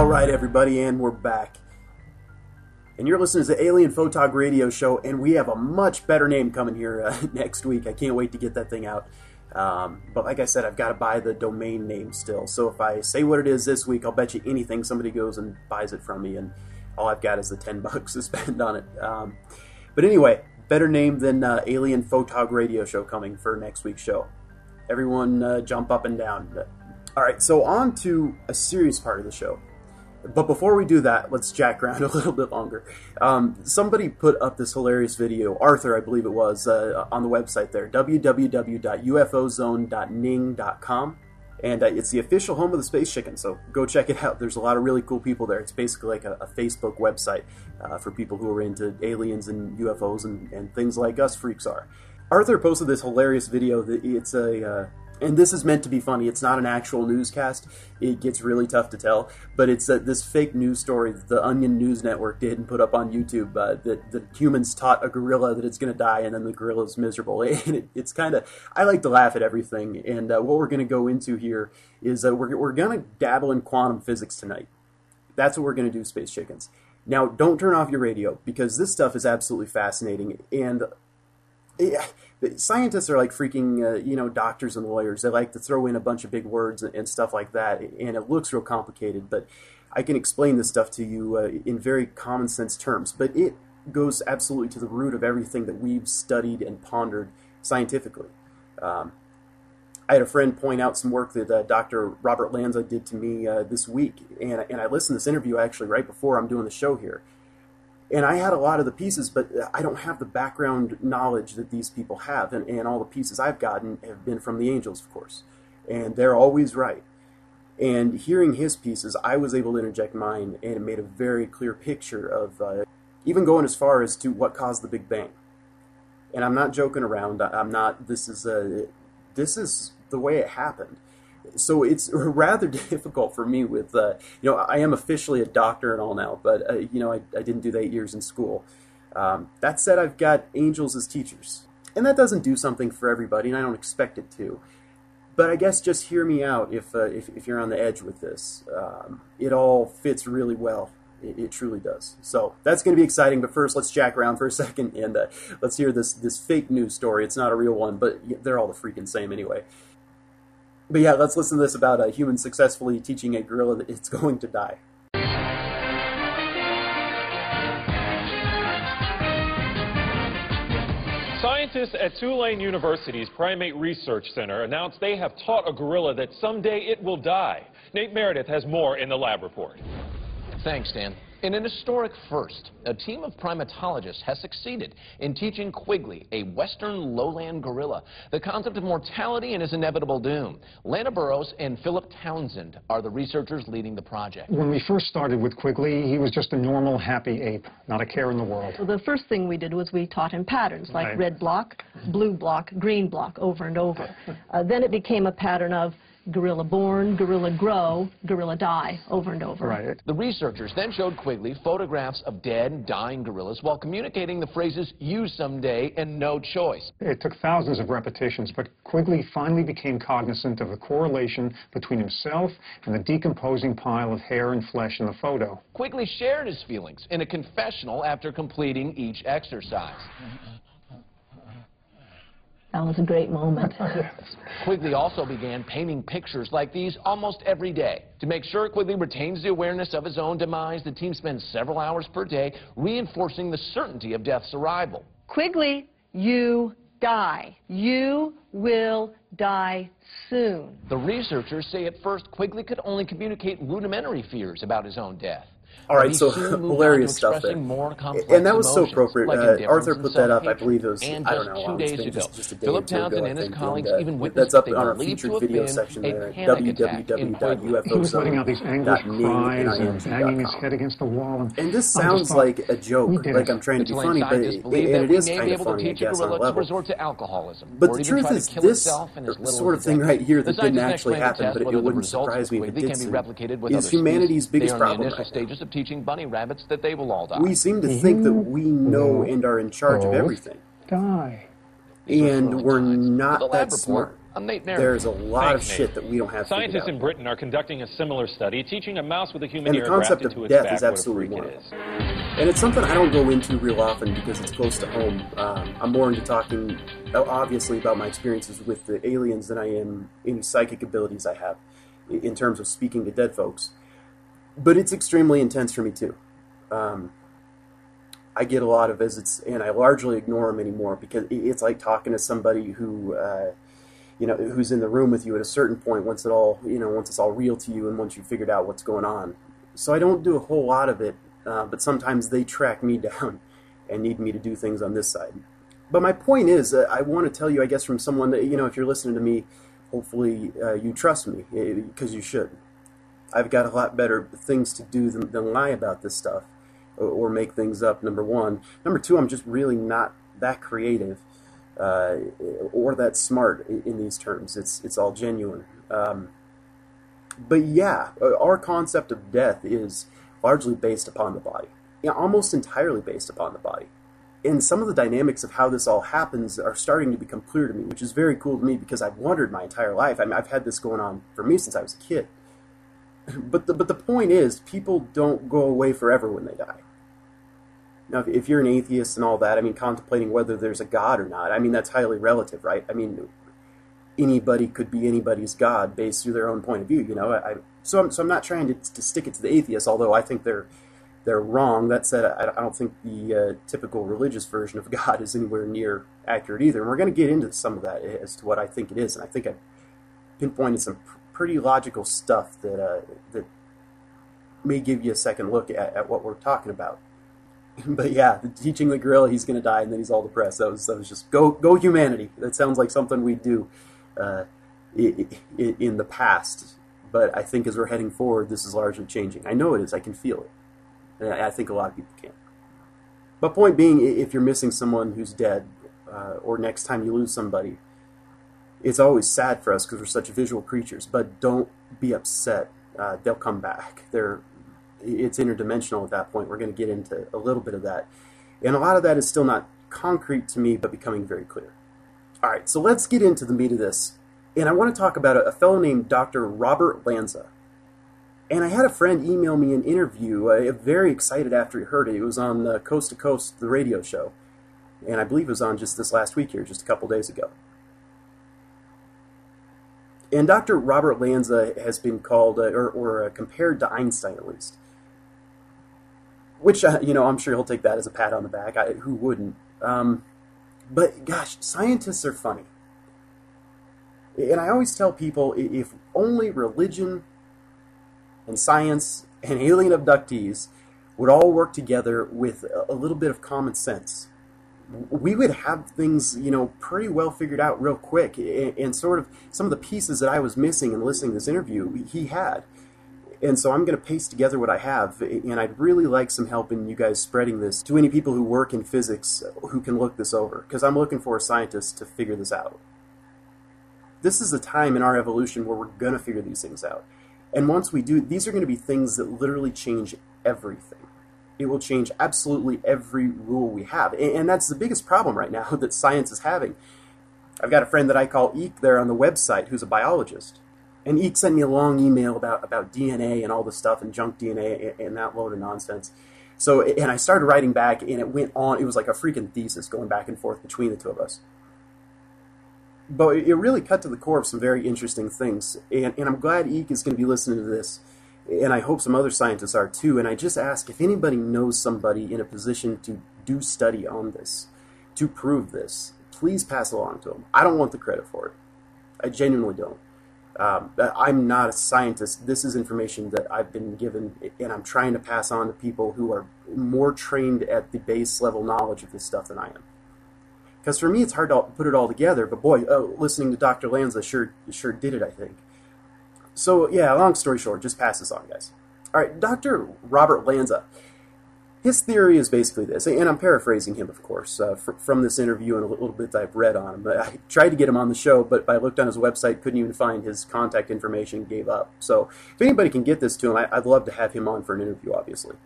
Alright everybody, and we're back. And you're listening to the AlienPhotog radio show, and we have a much better name coming here next week. I can't wait to get that thing out. But like I said, I've got to buy the domain name still. So if I say what it is this week, I'll bet you anything somebody goes and buys it from me, and all I've got is the $10 to spend on it. But anyway, better name than AlienPhotog radio show coming for next week's show. Everyone jump up and down. Alright, so on to a serious part of the show. But before we do that, let's jack around a little bit longer. Somebody put up this hilarious video, Arthur I believe it was, on the website there, www.ufozone.ning.com. And it's the official home of the Space Chicken, so go check it out. There's a lot of really cool people there. It's basically like a Facebook website for people who are into aliens and UFOs and things like us freaks are. Arthur posted this hilarious video. That it's and this is meant to be funny. It's not an actual newscast. It gets really tough to tell. But it's this fake news story that the Onion News Network did and put up on YouTube that the humans taught a gorilla that it's going to die, and then the gorilla's miserable. And it's kind of... I like to laugh at everything. And what we're going to go into here is we're going to dabble in quantum physics tonight. That's what we're going to do, Space Chickens. Now, don't turn off your radio, because this stuff is absolutely fascinating. And... scientists are like freaking, doctors and lawyers. They like to throw in a bunch of big words and stuff like that, and it looks real complicated, but I can explain this stuff to you in very common sense terms. But it goes absolutely to the root of everything that we've studied and pondered scientifically. I had a friend point out some work that Dr. Robert Lanza did to me this week, and I listened to this interview actually right before I'm doing the show here. And I had a lot of the pieces, but I don't have the background knowledge that these people have. And all the pieces I've gotten have been from the angels, of course. And they're always right. And hearing his pieces, I was able to interject mine, and it made a very clear picture of even going as far as to what caused the Big Bang. And I'm not joking around. I'm not. This is the way it happened. So it's rather difficult for me with, I am officially a doctor and all now, but, I didn't do the 8 years in school. That said, I've got angels as teachers. And that doesn't do something for everybody, and I don't expect it to. But I guess just hear me out if you're on the edge with this. It all fits really well. It truly does. So that's going to be exciting, but first let's jack around for a second, and let's hear this fake news story. It's not a real one, but they're all the freaking same anyway. But yeah, let's listen to this about a human successfully teaching a gorilla that it's going to die. Scientists at Tulane University's Primate Research Center announced they have taught a gorilla that someday it will die. Nate Meredith has more in the lab report. Thanks, Dan. In an historic first, a team of primatologists has succeeded in teaching Quigley, a western lowland gorilla, the concept of mortality and his inevitable doom. Lana Burrows and Philip Townsend are the researchers leading the project. When we first started with Quigley, he was just a normal, happy ape, not a care in the world. So the first thing we did was we taught him patterns, like Right. red block, blue block, green block, over and over. Then it became a pattern of gorilla born, gorilla grow, gorilla die, over and over. Right. The researchers then showed Quigley photographs of dead and dying gorillas while communicating the phrases "you someday" and "no choice." It took thousands of repetitions, but Quigley finally became cognizant of the correlation between himself and the decomposing pile of hair and flesh in the photo. Quigley shared his feelings in a confessional after completing each exercise. That was a great moment. Quigley also began painting pictures like these almost every day. To make sure Quigley retains the awareness of his own demise, the team spends several hours per day reinforcing the certainty of death's arrival. Quigley, you die. You will die soon. The researchers say at first Quigley could only communicate rudimentary fears about his own death. All right, so hilarious stuff there. And that was so appropriate. Arthur put that up, I believe it was, I don't know, it's been just a day or two ago, I think. And that's up on our featured video section there at www.ufozone.ning. He was letting out these anguished cries and banging his head against the wall. And this sounds like a joke, like I'm trying to be funny, but it is kind of funny, I guess, on a level. But the truth is, this sort of thing right here that didn't actually happen, but it wouldn't surprise me if it did soon, is humanity's biggest problem right now. Teaching bunny rabbits that they will all die. We seem to think that we know and are in charge of everything. Die. And we're not that smart. I'm Nate Meredith. There's a lot Thanks, of Nate. shit that we don't have figured Scientists out. in Britain are conducting a similar study, teaching a mouse with a human And the ear concept grafted of to its death back is what a absolutely freak one. it is. And it's something I don't go into real often because it's close to home. I'm more into talking, obviously, about my experiences with the aliens than I am any psychic abilities I have in terms of speaking to dead folks. But it's extremely intense for me, too. I get a lot of visits, and I largely ignore them anymore because it's like talking to somebody who, who's in the room with you at a certain point once it's all real to you and once you've figured out what's going on. So I don't do a whole lot of it, but sometimes they track me down and need me to do things on this side. But my point is, I want to tell you, I guess, from someone that, if you're listening to me, hopefully you trust me, because you should. I've got a lot better things to do than lie about this stuff or make things up, number one. Number two, I'm just really not that creative or that smart in these terms. It's all genuine. But yeah, our concept of death is largely based upon the body. Almost entirely based upon the body. And some of the dynamics of how this all happens are starting to become clear to me, which is very cool to me because I've wondered my entire life. I mean, I've had this going on for me since I was a kid. But the point is, people don't go away forever when they die. Now, if you're an atheist and all that, I mean, contemplating whether there's a God or not, I mean, that's highly relative, right? I mean, anybody could be anybody's God based through their own point of view, So I'm not trying to stick it to the atheists, although I think they're wrong. That said, I don't think the typical religious version of God is anywhere near accurate either. And we're going to get into some of that as to what I think it is. And I think I've pinpointed some pretty logical stuff that may give you a second look at what we're talking about. But yeah, teaching the gorilla he's going to die and then he's all depressed. That was just go humanity. That sounds like something we do in the past. But I think as we're heading forward, this is largely changing. I know it is. I can feel it. And I think a lot of people can. But point being, if you're missing someone who's dead, or next time you lose somebody, it's always sad for us because we're such visual creatures. But don't be upset. They'll come back. It's interdimensional at that point. We're going to get into a little bit of that. And a lot of that is still not concrete to me, but becoming very clear. All right, so let's get into the meat of this. And I want to talk about a fellow named Dr. Robert Lanza. And I had a friend email me an interview, very excited after he heard it. It was on Coast to Coast, the radio show. And I believe it was on just this last week here, just a couple days ago. And Dr. Robert Lanza has been called, or compared to Einstein at least. Which, I'm sure he'll take that as a pat on the back. Who wouldn't? But, gosh, scientists are funny. And I always tell people, if only religion and science and alien abductees would all work together with a little bit of common sense, we would have things, pretty well figured out real quick. And sort of some of the pieces that I was missing in listening to this interview, he had. And so I'm going to paste together what I have, and I'd really like some help in you guys spreading this to any people who work in physics who can look this over, because I'm looking for a scientist to figure this out. This is a time in our evolution where we're going to figure these things out. And once we do, these are going to be things that literally change everything. It will change absolutely every rule we have. And that's the biggest problem right now that science is having. I've got a friend that I call Eek there on the website who's a biologist. And Eek sent me a long email about DNA and all this stuff and junk DNA and that load of nonsense. So, and I started writing back, and it went on. It was like a freaking thesis going back and forth between the two of us. But it really cut to the core of some very interesting things. And I'm glad Eek is going to be listening to this. And I hope some other scientists are too. And I just ask if anybody knows somebody in a position to do study on this, to prove this, please pass it along to them. I don't want the credit for it. I genuinely don't. I'm not a scientist. This is information that I've been given, and I'm trying to pass on to people who are more trained at the base level knowledge of this stuff than I am. Because for me, it's hard to put it all together, but boy, listening to Dr. Lanza sure did it, I think. So yeah, long story short, just pass this on, guys. All right, Dr. Robert Lanza. His theory is basically this, and I'm paraphrasing him, of course, from this interview and a little bit that I've read on him. But I tried to get him on the show, but I looked on his website, couldn't even find his contact information, gave up. So if anybody can get this to him, I'd love to have him on for an interview, obviously.